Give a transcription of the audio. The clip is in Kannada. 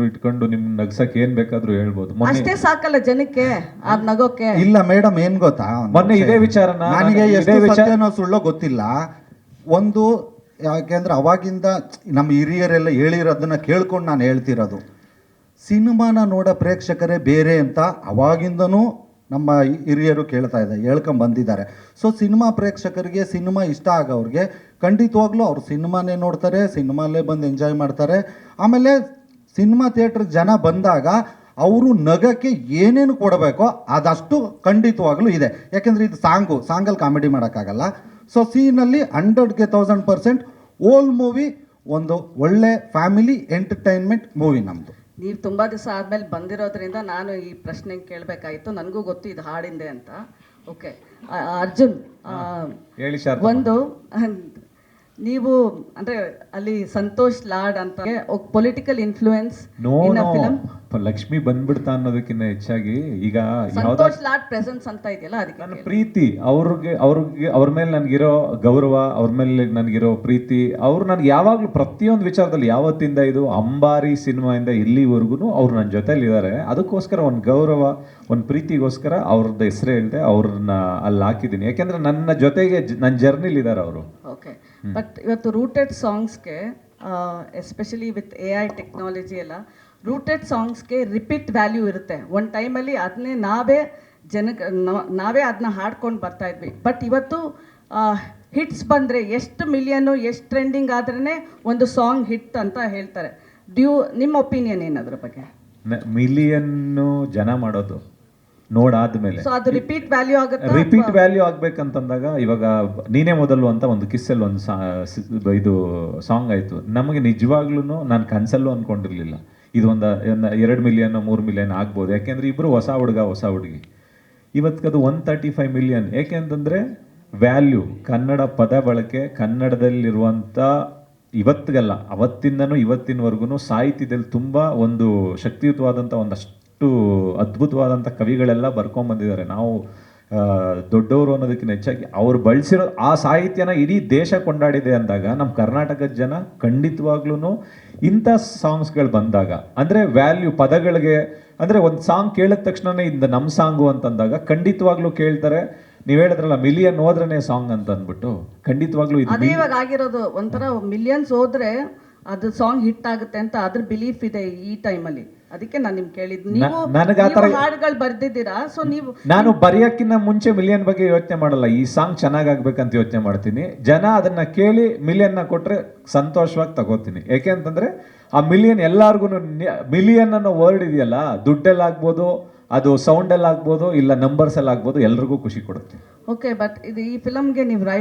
ಇಟ್ಕೊಂಡು ನಿಮ್ ನಗ್ಸಕ್ ಏನ್ ಬೇಕಾದ್ರೂ ಹೇಳ್ಬೋದು. ಅಷ್ಟೇ ಸಾಕಲ್ಲ ಜನಕ್ಕೆ ಅದ್ ನಗೋಕೆ. ಇಲ್ಲ ಮೇಡಮ್, ಏನ್ ಗೊತ್ತಾ, ಮೊನ್ನೆ ಇದೇ ವಿಚಾರನ ನನಗೆ ಎಷ್ಟು ಸತ್ಯನೋ ಸುಳ್ಳೋ ಗೊತ್ತಿಲ್ಲ. ಒಂದು ಯಾಕೆಂದ್ರೆ ಅವಾಗಿಂದ ನಮ್ಮ ಹಿರಿಯರೆಲ್ಲ ಹೇಳಿರೋದನ್ನ ಕೇಳ್ಕೊಂಡು ನಾನು ಹೇಳ್ತಿರೋದು, ಸಿನಿಮಾನ ನೋಡೋ ಪ್ರೇಕ್ಷಕರೇ ಬೇರೆ ಅಂತ ಅವಾಗಿಂದನೂ ನಮ್ಮ ಹಿರಿಯರು ಹೇಳ್ಕೊಂಡ್ ಬಂದಿದ್ದಾರೆ. ಸೊ ಸಿನಿಮಾ ಪ್ರೇಕ್ಷಕರಿಗೆ ಸಿನಿಮಾ ಇಷ್ಟ ಆಗೋವ್ರಿಗೆ ಖಂಡಿತವಾಗ್ಲೂ ಅವ್ರು ಸಿನಿಮಾನೇ ನೋಡ್ತಾರೆ, ಸಿನಿಮಾಲೇ ಬಂದು ಎಂಜಾಯ್ ಮಾಡ್ತಾರೆ. ಆಮೇಲೆ ಸಿನಿಮಾ ಥಿಯೇಟ್ರಿಗೆ ಜನ ಬಂದಾಗ ಅವರು ನಗಕ್ಕೆ ಏನೇನು ಕೊಡಬೇಕೋ ಅದಷ್ಟು ಖಂಡಿತವಾಗ್ಲೂ ಇದೆ. ಯಾಕೆಂದರೆ ಇದು ಸಾಂಗಲ್ಲಿ ಕಾಮಿಡಿ ಮಾಡೋಕ್ಕಾಗಲ್ಲ. ಸೊ ಸೀನಲ್ಲಿ 100ಗೆ 1000% ಓಲ್ ಮೂವಿ ಒಂದು ಒಳ್ಳೆ ಫ್ಯಾಮಿಲಿ ಎಂಟರ್ಟೈನ್ಮೆಂಟ್ ಮೂವಿ ನಮ್ಮದು. ನೀವು ತುಂಬ ದಿವಸ ಆದಮೇಲೆ ಬಂದಿರೋದ್ರಿಂದ ನಾನು ಈ ಪ್ರಶ್ನೆ ಕೇಳಬೇಕಾಯಿತು. ನನಗೂ ಗೊತ್ತು ಇದು ಹಾಡಿಂದೆ ಅಂತ. ಓಕೆ ಅರ್ಜುನ್, ಹೇಳಿ ಸರ್. ಒಂದು ನೀವು ಅಂದ್ರೆ ಅಲ್ಲಿ ಸಂತೋಷ್ ಲಾಡ್ ಅಂತ ಪೊಲಿಟಿಕಲ್ ಇನ್ಫ್ಲೂಯೆನ್ಸ್ ಫಿಲಂ ಲಕ್ಷ್ಮಿ ಬಂದ್ಬಿಡ್ತಾ ಅನ್ನೋದಕ್ಕಿಂತ ಹೆಚ್ಚಾಗಿ ಈಗ ಸಂತೋಷ್ ಲಾಡ್ ಪ್ರೆಸೆನ್ಸ್ ಅಂತ ಇದೆಯಲ್ಲ, ಅದಕ್ಕೆ ನನ್ನ ಪ್ರೀತಿ ಅವ್ರ ಮೇಲೆ ನನ್ಗಿರೋ ಗೌರವ, ಅವ್ರ ಮೇಲೆ ನನ್ಗಿರೋ ಪ್ರೀತಿ, ಅವ್ರು ನನ್ಗೆ ಯಾವಾಗ್ಲೂ ಪ್ರತಿಯೊಂದು ವಿಚಾರದಲ್ಲಿ ಯಾವತ್ತಿಂದ ಇದು ಅಂಬಾರಿ ಸಿನಿಮಾಯಿಂದ ಇಲ್ಲಿವರೆಗೂ ಅವ್ರು ನನ್ನ ಜೊತೆಲಿ ಇದ್ದಾರೆ. ಅದಕ್ಕೋಸ್ಕರ ಒಂದು ಗೌರವ, ಒಂದು ಪ್ರೀತಿಗೋಸ್ಕರ ಅವ್ರದ್ದು ಹೆಸರು ಹೇಳ್ದೆ ಅವ್ರನ್ನ ಅಲ್ಲಿ ಹಾಕಿದ್ದೀನಿ. ಯಾಕೆಂದ್ರೆ ನನ್ನ ಜೊತೆಗೆ ನನ್ನ ಜರ್ನಿಲಿ ಇದ್ದಾರೆ ಅವರು. ಓಕೆ, ಬಟ್ ಇವತ್ತು ರೂಟೆಡ್ ಸಾಂಗ್ಸ್ಗೆ ಎಸ್ಪೆಷಲಿ ವಿತ್ AI ಟೆಕ್ನಾಲಜಿ ಎಲ್ಲ ರೂಟೆಡ್ ಸಾಂಗ್ಸ್ಗೆ ರಿಪೀಟ್ ವ್ಯಾಲ್ಯೂ ಇರುತ್ತೆ. ಒಂದು ಟೈಮಲ್ಲಿ ಅದನ್ನೇ ನಾವೇ ಅದನ್ನ ಹಾಡ್ಕೊಂಡು ಬರ್ತಾ ಇದ್ವಿ. ಬಟ್ ಇವತ್ತು ಹಿಟ್ಸ್ ಬಂದರೆ ಎಷ್ಟು ಮಿಲಿಯನ್ನು ಎಷ್ಟು ಟ್ರೆಂಡಿಂಗ್ ಆದ್ರೇ ಒಂದು ಸಾಂಗ್ ಹಿಟ್ ಅಂತ ಹೇಳ್ತಾರೆ. ನಿಮ್ಮ ಒಪಿನಿಯನ್ ಏನದ್ರ ಬಗ್ಗೆ? ಮಿಲಿಯನ್ನು ಜನ ಮಾಡೋದು ನೋಡಾದ್ಮೇಲೆ ಅದು ರಿಪೀಟ್ ವ್ಯಾಲ್ಯೂ ಆಗುತ್ತೆ. ರಿಪೀಟ್ ವ್ಯಾಲ್ಯೂ ಆಗ್ಬೇಕಂತಂದಾಗ ಇವಾಗ ನೀನೇ ಮೊದಲು ಅಂತ ಒಂದು ಕಿಸ್ಸಲ್ಲಿ ಒಂದು ಇದು ಸಾಂಗ್ ಆಯ್ತು. ನಮಗೆ ನಿಜವಾಗ್ಲೂ ನಾನು ಕನ್ಸಲ್ಲೂ ಅನ್ಕೊಂಡಿರ್ಲಿಲ್ಲ ಇದು ಒಂದು 2 ಮಿಲಿಯನ್ 3 ಮಿಲಿಯನ್ ಆಗ್ಬೋದು. ಯಾಕೆಂದ್ರೆ ಇಬ್ರು ಹೊಸ ಹುಡುಗಿ. ಇವತ್ತಿಗದು 135 ಮಿಲಿಯನ್. ಏಕೆಂತಂದ್ರೆ ವ್ಯಾಲ್ಯೂ, ಕನ್ನಡ ಪದ ಬಳಕೆ, ಕನ್ನಡದಲ್ಲಿರುವಂಥ ಇವತ್ತಿಗಲ್ಲ ಅವತ್ತಿಂದನೂ ಇವತ್ತಿನವರೆಗೂ ಸಾಹಿತ್ಯದಲ್ಲಿ ತುಂಬ ಒಂದು ಶಕ್ತಿಯುತವಾದಂಥ ಒಂದಷ್ಟು ಅದ್ಭುತವಾದಂಥ ಕವಿಗಳೆಲ್ಲ ಬರ್ಕೊಂಡ್ಬಂದಿದ್ದಾರೆ. ನಾವು ದೊಡ್ಡವರು ಅನ್ನೋದಕ್ಕಿಂತ ಹೆಚ್ಚಾಗಿ ಅವ್ರು ಬಳಸಿರೋ ಆ ಸಾಹಿತ್ಯನ ಇಡೀ ದೇಶ ಕೊಂಡಾಡಿದೆ ಅಂದಾಗ ನಮ್ಮ ಕರ್ನಾಟಕದ ಜನ ಖಂಡಿತವಾಗ್ಲೂ ಇಂಥ ಸಾಂಗ್ಸ್ಗಳು ಬಂದಾಗ ಅಂದರೆ ವ್ಯಾಲ್ಯೂ ಪದಗಳಿಗೆ ಅಂದರೆ ಒಂದು ಸಾಂಗ್ ಕೇಳಿದ ತಕ್ಷಣನೇ ಇದು ನಮ್ಮ ಸಾಂಗು ಅಂತಂದಾಗ ಖಂಡಿತವಾಗ್ಲೂ ಕೇಳ್ತಾರೆ. ನೀವು ಹೇಳಿದ್ರಲ್ಲ ಮಿಲಿಯನ್ ಹೋದ್ರೇ ಸಾಂಗ್ ಅಂತ ಅಂದ್ಬಿಟ್ಟು, ಖಂಡಿತವಾಗ್ಲೂ ಅದೇ ಇವಾಗ ಆಗಿರೋದು. ಒಂಥರ ಮಿಲಿಯನ್ಸ್ ಹೋದ್ರೆ ಅದು ಸಾಂಗ್ ಹಿಟ್ ಆಗುತ್ತೆ ಅಂತ ಅದ್ರ ಬಿಲೀಫ್ ಇದೆ ಈ ಟೈಮಲ್ಲಿ. ಅದಕ್ಕೆ ನಾನು ನಿಮ್ಗೆ ಕೇಳಿದ್ದು, ನೀವು ಹಾಡುಗಳು ಬರ್ದಿದ್ದೀರಾ. ಸೊ ನಾನು ಬರೆಯೋಕ್ಕಿಂತ ಮುಂಚೆ ಮಿಲಿಯನ್ ಬಗ್ಗೆ ಯೋಚನೆ ಮಾಡಲ್ಲ, ಈ ಸಾಂಗ್ ಚೆನ್ನಾಗಾಗ್ಬೇಕಂತ ಯೋಚನೆ ಮಾಡ್ತೀನಿ. ಜನ ಅದನ್ನ ಕೇಳಿ ಮಿಲಿಯನ್ನ ಕೊಟ್ರೆ ಸಂತೋಷವಾಗಿ ತಗೋತೀನಿ. ಯಾಕೆ ಅಂತಂದ್ರೆ ಆ ಮಿಲಿಯನ್ ಎಲ್ಲಾರ್ಗು, ಮಿಲಿಯನ್ ಅನ್ನೋ ವರ್ಡ್ ಇದೆಯಲ್ಲ, ದುಡ್ಡಲ್ಲಾಗ್ಬೋದು, ಅದು ಸೌಂಡಲ್ಲಿ ಆಗ್ಬೋದು, ಇಲ್ಲ ನಂಬರ್ಸ್ ಅಲ್ಲಿ ಆಗ್ಬೋದು, ಎಲ್ರಿಗೂ ಖುಷಿ ಕೊಡುತ್ತೆ. ಓಕೆ, ಬಟ್ ಇದು ಈ ಫಿಲಮ್ಗೆ ನೀವು ರೈಟ್